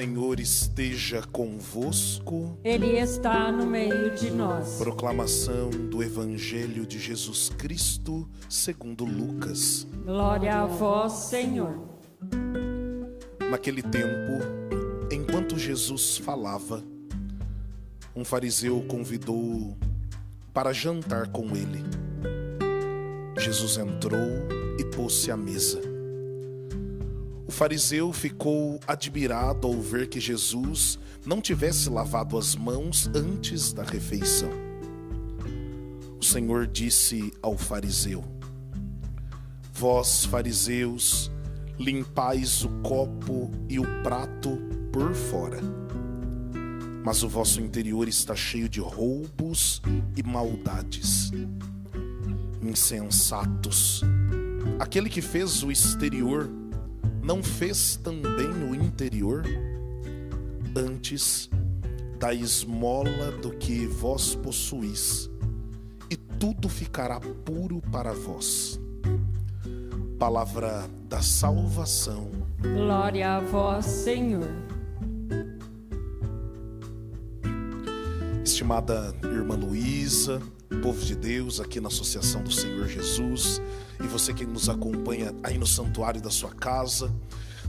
Senhor esteja convosco. Ele está no meio de nós. Proclamação do Evangelho de Jesus Cristo segundo Lucas. Glória a vós, Senhor. Naquele tempo, enquanto Jesus falava, um fariseu o convidou para jantar com ele. Jesus entrou e pôs-se à mesa. O fariseu ficou admirado ao ver que Jesus não tivesse lavado as mãos antes da refeição. O Senhor disse ao fariseu: Vós, fariseus, limpais o copo e o prato por fora, mas o vosso interior está cheio de roubos e maldades. Insensatos! Aquele que fez o exterior não fez também o interior? Antes, dai esmola do que vós possuís, e tudo ficará puro para vós. Palavra da salvação. Glória a vós, Senhor. Estimada irmã Luísa, povo de Deus aqui na Associação do Senhor Jesus, e você que nos acompanha aí no santuário da sua casa,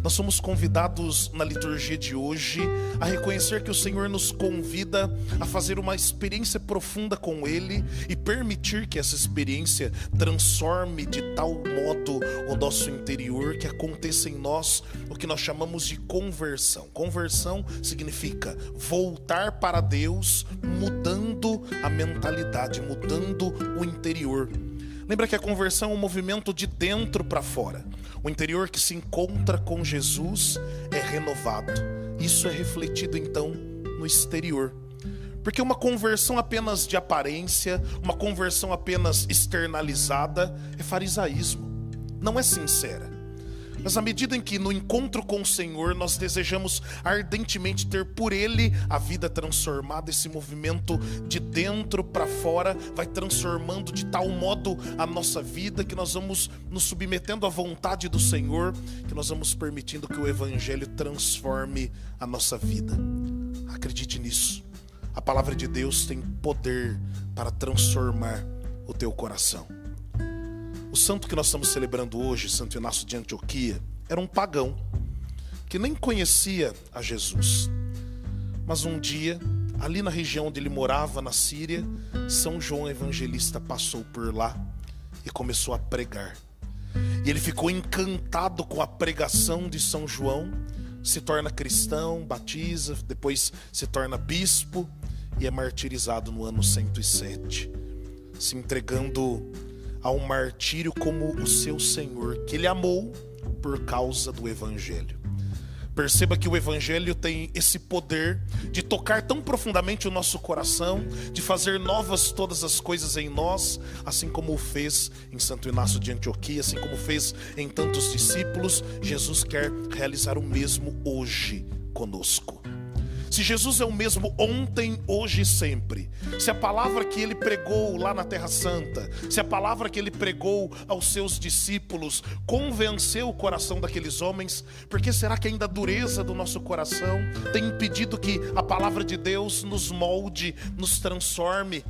nós somos convidados na liturgia de hoje a reconhecer que o Senhor nos convida a fazer uma experiência profunda com Ele e permitir que essa experiência transforme de tal modo o nosso interior que aconteça em nós o que nós chamamos de conversão. Conversão significa voltar para Deus, mudando a mentalidade, mudando o interior. Lembra que a conversão é um movimento de dentro para fora. O interior que se encontra com Jesus é renovado. Isso é refletido então no exterior. Porque uma conversão apenas de aparência, uma conversão apenas externalizada é farisaísmo. Não é sincera. Mas à medida em que no encontro com o Senhor nós desejamos ardentemente ter por Ele a vida transformada, esse movimento de dentro para fora vai transformando de tal modo a nossa vida que nós vamos nos submetendo à vontade do Senhor, que nós vamos permitindo que o Evangelho transforme a nossa vida. Acredite nisso. A palavra de Deus tem poder para transformar o teu coração. O santo que nós estamos celebrando hoje, Santo Inácio de Antioquia, era um pagão que nem conhecia a Jesus. Mas um dia, ali na região onde ele morava, na Síria, São João Evangelista passou por lá e começou a pregar. E ele ficou encantado com a pregação de São João, se torna cristão, batiza, depois se torna bispo e é martirizado no ano 107, se entregando ao martírio como o seu Senhor, que ele amou por causa do Evangelho. Perceba que o Evangelho tem esse poder de tocar tão profundamente o nosso coração, de fazer novas todas as coisas em nós, assim como o fez em Santo Inácio de Antioquia, assim como fez em tantos discípulos. Jesus quer realizar o mesmo hoje conosco. Se Jesus é o mesmo ontem, hoje e sempre, se a palavra que ele pregou lá na Terra Santa, se a palavra que ele pregou aos seus discípulos convenceu o coração daqueles homens, por que será que ainda a dureza do nosso coração tem impedido que a palavra de Deus nos molde, nos transforme?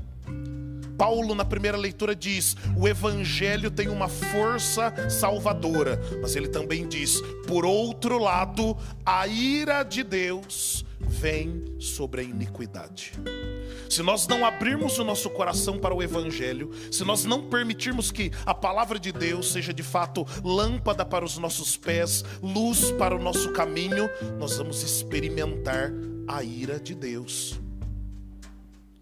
Paulo, na primeira leitura, diz: o Evangelho tem uma força salvadora, mas ele também diz: por outro lado, a ira de Deus vem sobre a iniquidade. Se nós não abrirmos o nosso coração para o Evangelho, se nós não permitirmos que a palavra de Deus seja de fato lâmpada para os nossos pés, luz para o nosso caminho, nós vamos experimentar a ira de Deus.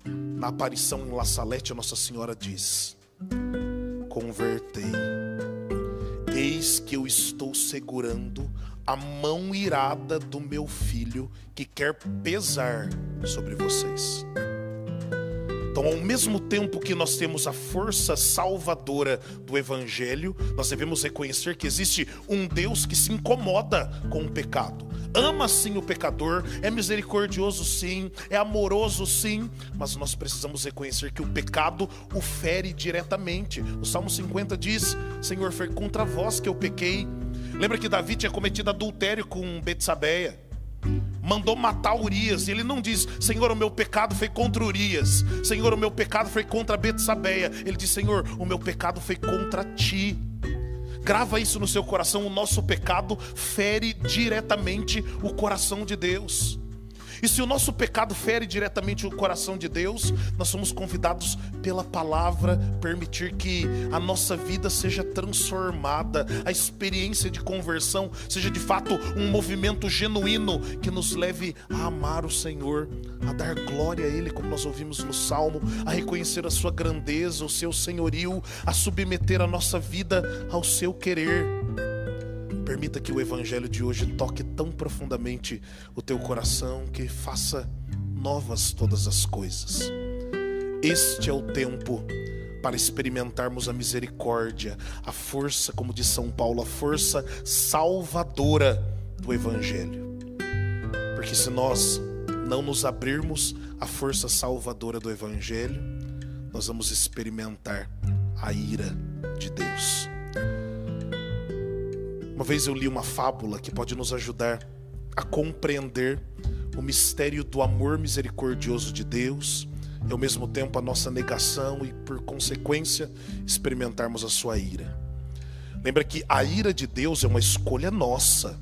Na aparição em La Salette, Nossa Senhora diz: convertei, eis que eu estou segurando a mão irada do meu filho que quer pesar sobre vocês. Então, ao mesmo tempo que nós temos a força salvadora do Evangelho, nós devemos reconhecer que existe um Deus que se incomoda com o pecado. Ama sim o pecador, é misericordioso sim, é amoroso sim, mas nós precisamos reconhecer que o pecado o fere diretamente. O Salmo 50 diz: Senhor, foi contra vós que eu pequei. Lembra que Davi tinha cometido adultério com Betsabeia. mandou matar Urias, e ele não diz: Senhor, o meu pecado foi contra Urias, Senhor, o meu pecado foi contra Betsabeia. Ele diz: Senhor, o meu pecado foi contra ti. Grava isso no seu coração. O nosso pecado fere diretamente o coração de Deus. E se o nosso pecado fere diretamente o coração de Deus, nós somos convidados pela palavra permitir que a nossa vida seja transformada, a experiência de conversão seja de fato um movimento genuíno que nos leve a amar o Senhor, a dar glória a Ele, como nós ouvimos no Salmo, a reconhecer a sua grandeza, o seu senhorio, a submeter a nossa vida ao seu querer. Permita que o evangelho de hoje toque tão profundamente o teu coração que faça novas todas as coisas. Este é o tempo para experimentarmos a misericórdia, a força, como diz São Paulo, a força salvadora do evangelho. Porque se nós não nos abrirmos à força salvadora do evangelho, nós vamos experimentar a ira de Deus. Uma vez eu li uma fábula que pode nos ajudar a compreender o mistério do amor misericordioso de Deus e ao mesmo tempo a nossa negação e, por consequência, experimentarmos a sua ira. Lembra que a ira de Deus é uma escolha nossa.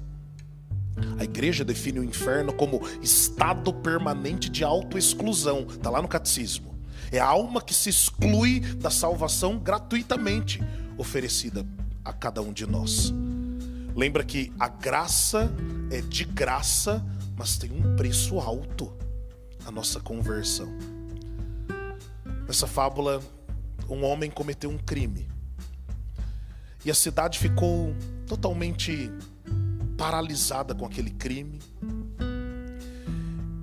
A igreja define o inferno como estado permanente de autoexclusão. Está lá no catecismo. É a alma que se exclui da salvação gratuitamente oferecida a cada um de nós. Lembra que a graça é de graça, mas tem um preço alto, a nossa conversão. Nessa fábula, um homem cometeu um crime. E a cidade ficou totalmente paralisada com aquele crime.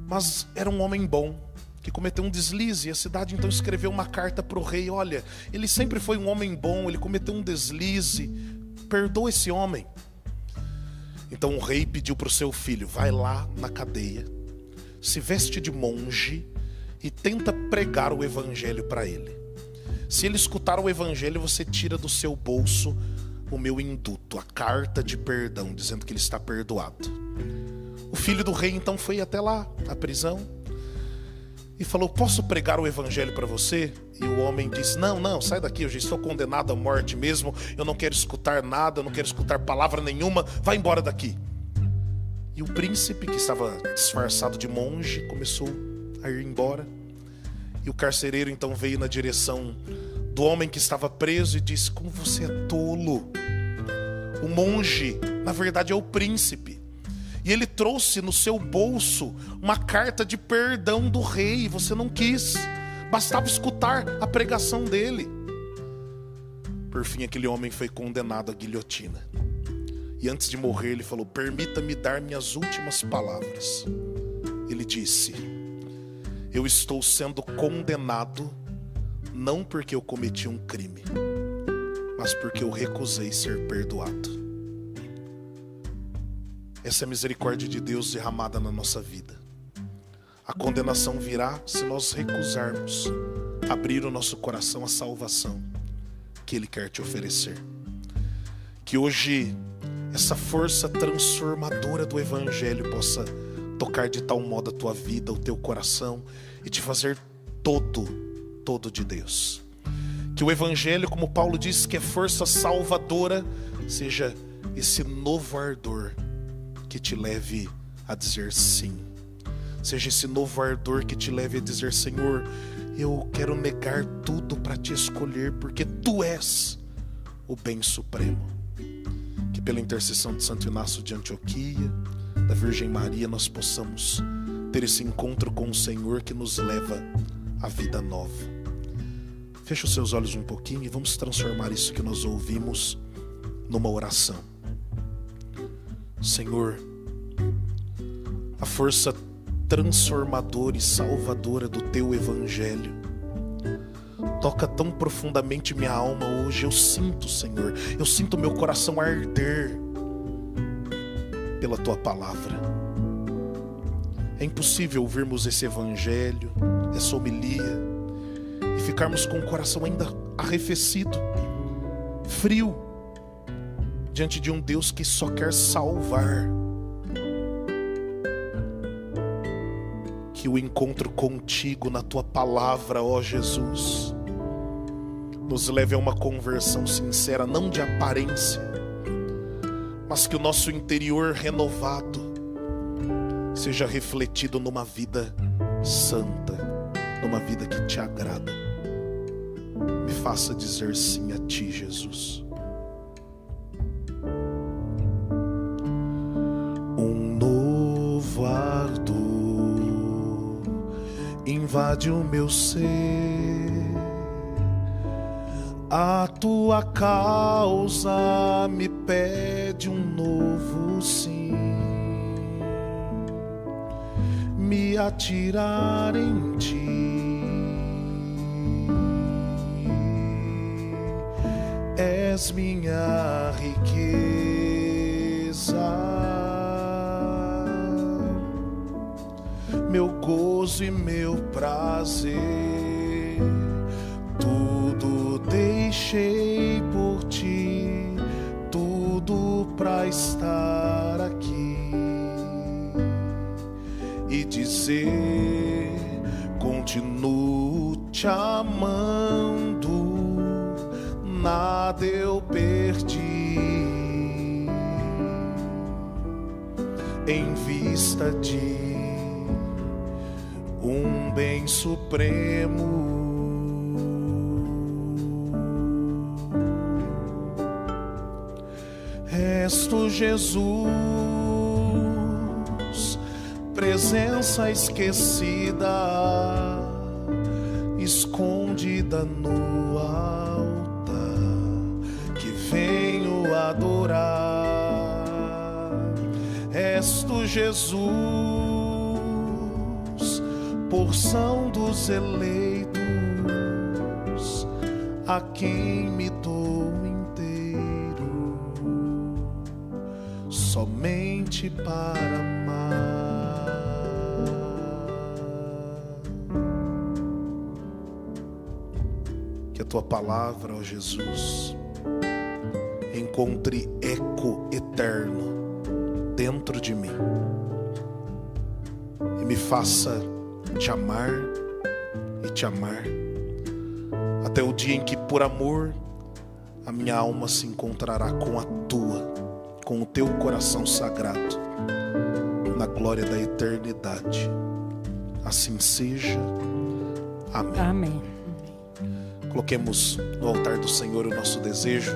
Mas era um homem bom, que cometeu um deslize. E a cidade então escreveu uma carta para o rei: olha, ele sempre foi um homem bom, ele cometeu um deslize, perdoa esse homem. Então o rei pediu para o seu filho: vai lá na cadeia, se veste de monge e tenta pregar o evangelho para ele. Se ele escutar o evangelho, você tira do seu bolso o meu induto, a carta de perdão, dizendo que ele está perdoado. O filho do rei então foi até lá, à prisão, e falou: posso pregar o evangelho para você? E o homem disse: não, sai daqui, eu já estou condenado à morte mesmo, eu não quero escutar nada, eu não quero escutar palavra nenhuma, vai embora daqui. E o príncipe, que estava disfarçado de monge, começou a ir embora. E o carcereiro então veio na direção do homem que estava preso e disse: como você é tolo. O monge, na verdade, é o príncipe. E ele trouxe no seu bolso uma carta de perdão do rei. Você não quis. Bastava escutar a pregação dele. Por fim, aquele homem foi condenado à guilhotina. E antes de morrer, ele falou: permita-me dar minhas últimas palavras. Ele disse: eu estou sendo condenado não porque eu cometi um crime, mas porque eu recusei ser perdoado. Essa é a misericórdia de Deus derramada na nossa vida. A condenação virá se nós recusarmos abrir o nosso coração à salvação que Ele quer te oferecer. Que hoje essa força transformadora do Evangelho possa tocar de tal modo a tua vida, o teu coração, e te fazer todo de Deus. Que o Evangelho, como Paulo diz, que é força salvadora, seja esse novo ardor que te leve a dizer sim. Seja esse novo ardor que te leve a dizer: Senhor, eu quero negar tudo para te escolher, porque Tu és o bem supremo. Que pela intercessão de Santo Inácio de Antioquia, da Virgem Maria, nós possamos ter esse encontro com o Senhor que nos leva à vida nova. Feche os seus olhos um pouquinho e vamos transformar isso que nós ouvimos numa oração. Senhor, a força transformadora e salvadora do Teu Evangelho toca tão profundamente minha alma hoje. Eu sinto, Senhor, eu sinto meu coração arder pela Tua palavra. É impossível ouvirmos esse Evangelho, essa homilia, e ficarmos com o coração ainda arrefecido, frio, diante de um Deus que só quer salvar. que o encontro contigo na tua palavra, ó Jesus, nos leve a uma conversão sincera, não de aparência, mas que o nosso interior renovado seja refletido numa vida santa, numa vida que te agrada. Me faça dizer sim a ti, Jesus. Um novo ardor invade o meu ser, a tua causa me pede um novo sim, me atirar em ti. És minha riqueza, meu gozo e meu prazer. Tudo deixei por ti, tudo pra estar aqui e dizer: continuo te amando, nada eu perdi em vista de um bem supremo. És tu, Jesus, presença esquecida, escondida no altar, que venho adorar. És tu, Jesus, porção dos eleitos, a quem me dou inteiro, somente para amar. Que a tua palavra, ó Jesus, encontre eco eterno dentro de mim e me faça te amar e te amar até o dia em que, por amor, a minha alma se encontrará com a tua, com o teu coração sagrado, na glória da eternidade. Assim seja. Amém. Amém. Coloquemos no altar do Senhor o nosso desejo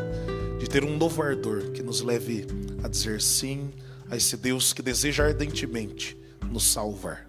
de ter um novo ardor que nos leve a dizer sim a esse Deus que deseja ardentemente nos salvar.